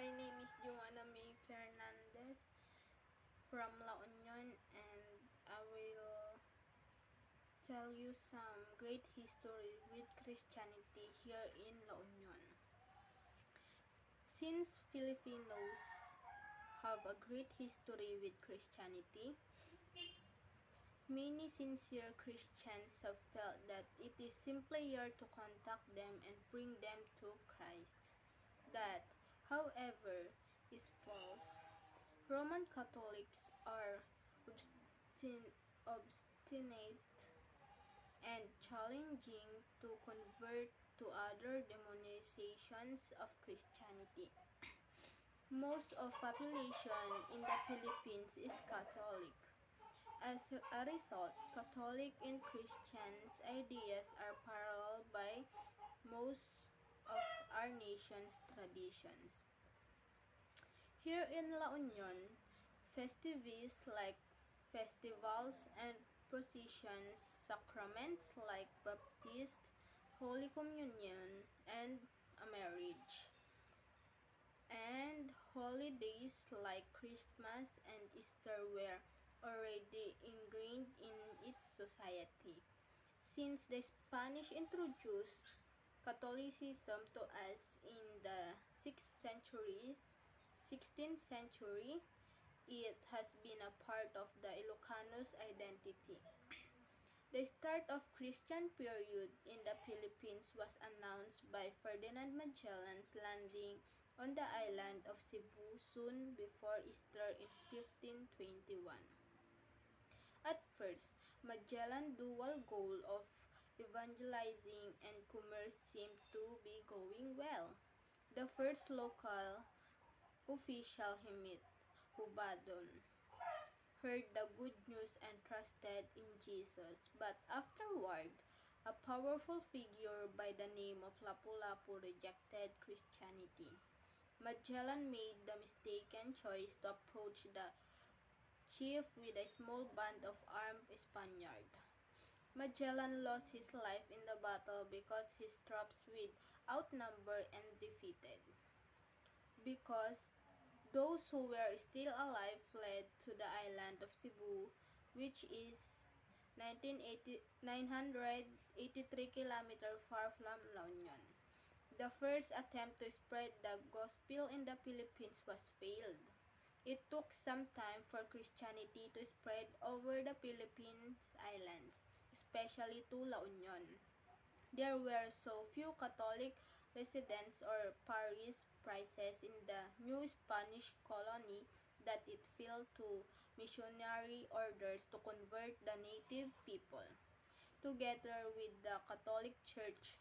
My name is Joanna May Fernandez from La Union, and I will tell you some great history with Christianity here in La Union. Since Filipinos have a great history with Christianity, many sincere Christians have felt that it is simpler to contact them and bring them to Christ. That, however, is false. Roman Catholics are obstinate and challenging to convert to other denominations of Christianity. Most of population in the Philippines is Catholic. As a result, Catholic and Christians' ideas are parallel by most of our nation's traditions. Here in La Union, festivities like festivals and processions, sacraments like baptism, Holy Communion, and a marriage, and holidays like Christmas and Easter were already ingrained in its society. Since the Spanish introduced Catholicism to us in the 16th century, it has been a part of the Ilocanos' identity. The start of Christian period in the Philippines was announced by Ferdinand Magellan's landing on the island of Cebu soon before Easter in 1521. At first, Magellan's dual goal of evangelizing and commerce seemed to be going well. The first local official he met, Hubadon, heard the good news and trusted in Jesus, but afterward, a powerful figure by the name of Lapu-Lapu rejected Christianity. Magellan made the mistaken choice to approach the chief with a small band of armed Spaniards. Magellan lost his life in the battle because his troops were outnumbered and defeated. Because those who were still alive fled to the island of Cebu, which is 983 km far from La Union. The first attempt to spread the gospel in the Philippines was failed. It took some time for Christianity to spread over the Philippines islands, especially to La Union. There were so few Catholic residents or parish priests in the new Spanish colony that it fell to missionary orders to convert the native people. Together with the Catholic Church,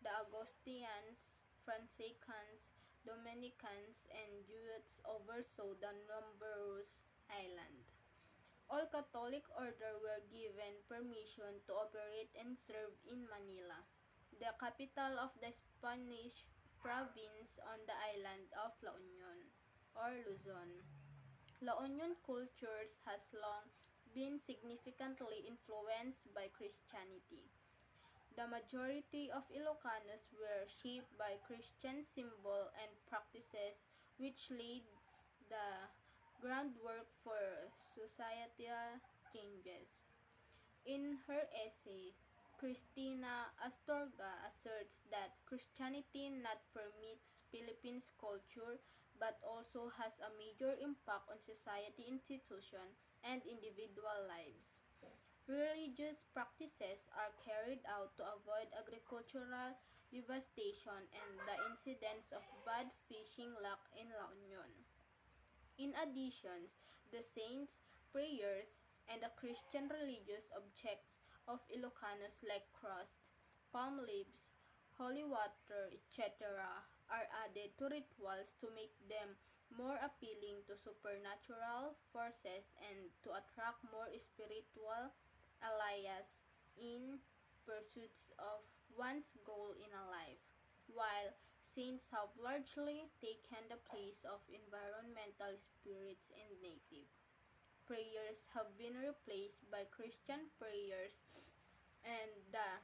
the Augustinians, Franciscans, Dominicans, and Jesuits oversaw the numerous island. All Catholic orders were given permission to operate and serve in Manila, the capital of the Spanish province on the island of La Union, or Luzon. La Union cultures has long been significantly influenced by Christianity. The majority of Ilocanos were shaped by Christian symbols and practices which laid the groundwork for societal changes. In her essay, Cristina Astorga asserts that Christianity not permits Philippines culture but also has a major impact on society institutions and individual lives. Religious practices are carried out to avoid agricultural devastation and the incidence of bad fishing luck in La Union. In addition, the saints' prayers and the Christian religious objects of Ilocanos like cross, palm leaves, holy water, etc. are added to rituals to make them more appealing to supernatural forces and to attract more spiritual allies in pursuits of one's goal in a life, while saints have largely taken the place of environmental spirits and native prayers have been replaced by Christian prayers, and the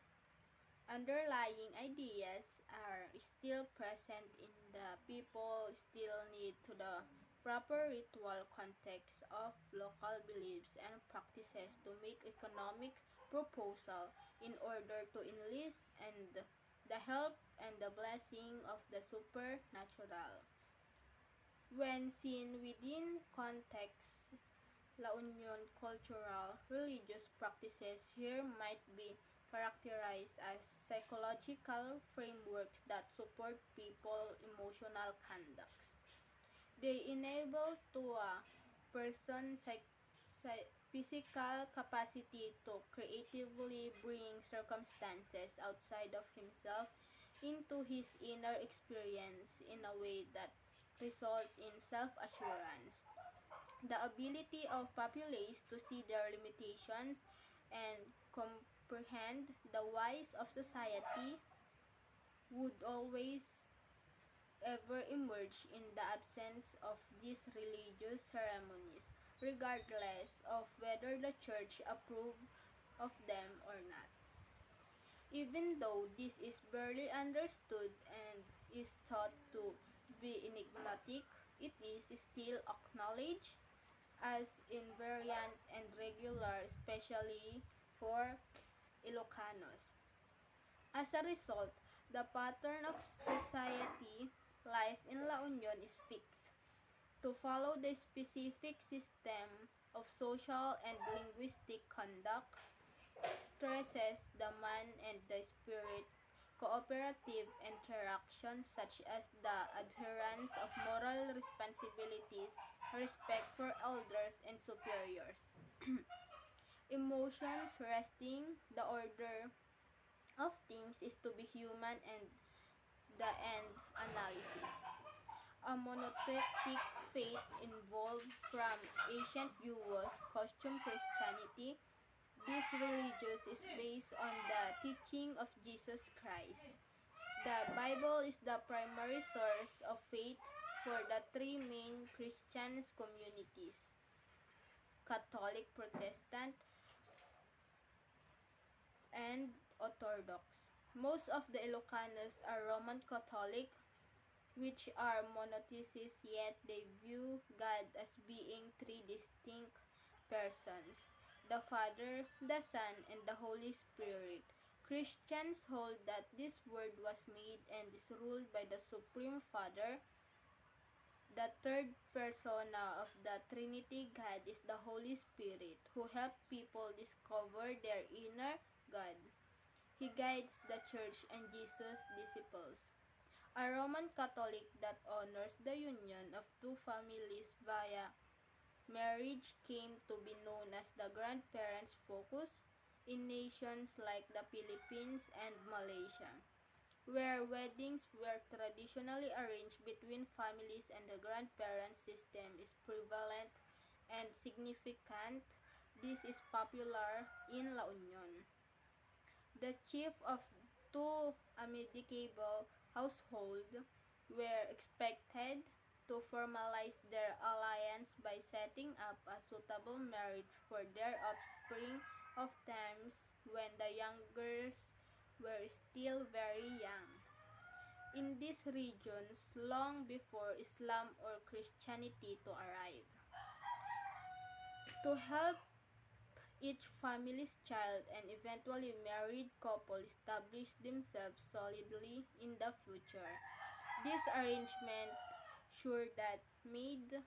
underlying ideas are still present in the people still need to the proper ritual context of local beliefs and practices to make economic proposal in order to enlist and the help and the blessing of the supernatural. When seen within context, La Union cultural religious practices here might be characterized as psychological frameworks that support people emotional conducts. They enable to a person physical capacity to creatively bring circumstances outside of himself into his inner experience in a way that result in self-assurance. The ability of populace to see their limitations and comprehend the whys of society would always ever emerge in the absence of these religious ceremonies, regardless of whether the church approved of them or not. Even though this is barely understood and is thought to be enigmatic, it is still acknowledged as invariant and regular, especially for Ilocanos. As a result, the pattern of society life in La Union is fixed. To follow the specific system of social and linguistic conduct stresses the man and the spirit cooperative interactions such as the adherence of moral responsibilities, respect for elders and superiors, emotions resting, the order of things is to be human and the end analysis. A monotheistic faith involved from ancient Jewish costume Christianity. This religious is based on the teaching of Jesus Christ. The Bible is the primary source of faith for the three main Christian communities, Catholic, Protestant, and Orthodox. Most of the Ilocanos are Roman Catholic, which are monotheists, yet they view God as being three distinct persons, the Father, the Son, and the Holy Spirit. Christians hold that this word was made and is ruled by the Supreme Father. The third persona of the Trinity God is the Holy Spirit, who helps people discover their inner God. He guides the church and Jesus' disciples. A Roman Catholic that honors the union of two families via marriage came to be known as the grandparents' focus in nations like the Philippines and Malaysia, where weddings were traditionally arranged between families and the grandparent system is prevalent and significant. This is popular in La Union. The chief of two amicable households were expected to formalize their alliance by setting up a suitable marriage for their offspring of times when the youngers were still very young. In these regions, long before Islam or Christianity to arrive. To help each family's child and eventually married couple establish themselves solidly in the future. This arrangement sure that made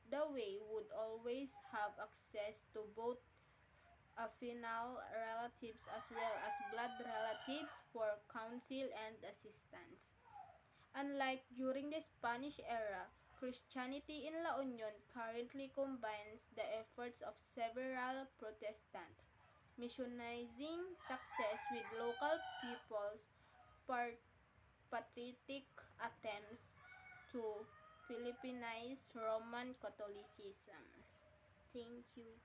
the way would always have access to both affinal relatives as well as blood relatives for counsel and assistance. Unlike during the Spanish era, Christianity in La Union currently combines the efforts of several Protestant missionizing success with local people's patriotic attempts to Philippinize Roman Catholicism. Thank you.